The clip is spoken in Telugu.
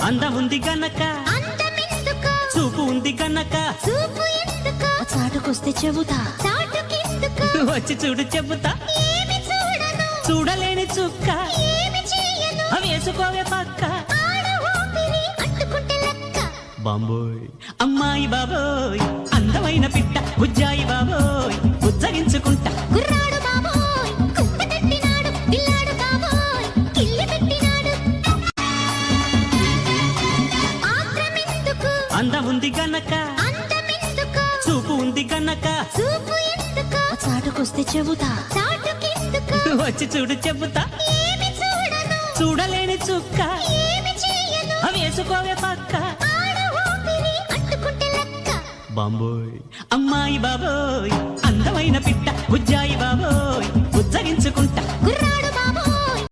అందముంది గనక అందమెందుకు చూపు ఉంది గనక చూపు ఎందుకు చాటుకొస్తే చెబుతా చాటుకెందుకు వచ్చి చూడు చెబుతా ఏమి చూడను చూడలేని చుక్క ఏమి చేయను వేసుకోవే పక్క ఆడ ఊపిరి అంటుకుంటే లెక్క బాంబోయ్ అమ్మాయి బాబోయ్ అందమైన పిట్ట బుజ్జాయి బాబోయ్ ఉజ్జగించుకుంటా గుర్రాడు బాబోయ్ కుప్ప తట్టినాడు పిల్లాడు బాబోయ్ కిల్లి పెట్టినాడు ఆత్రమెందుకు అందముంది గనక అందమెందుకు చూపు ఉంది గనక చూపు ఎందుకు చాటుకొస్తే చెబుతా చాటుకెందుకు వచ్చి చూడు చెబుతా ఏమి చూడను చూడలేని చుక్క ఏమి చేయను వేసుకోవే పక్క ఆడ ఊపిరి అంటుకుంటే లెక్క బాంబోయ్ అమ్మాయి బాబోయ్ అందమైన పిట్ట బుజ్జాయి బాబోయ్ ఉజ్జగించుకుంటా గుర్రాడు బాబోయ్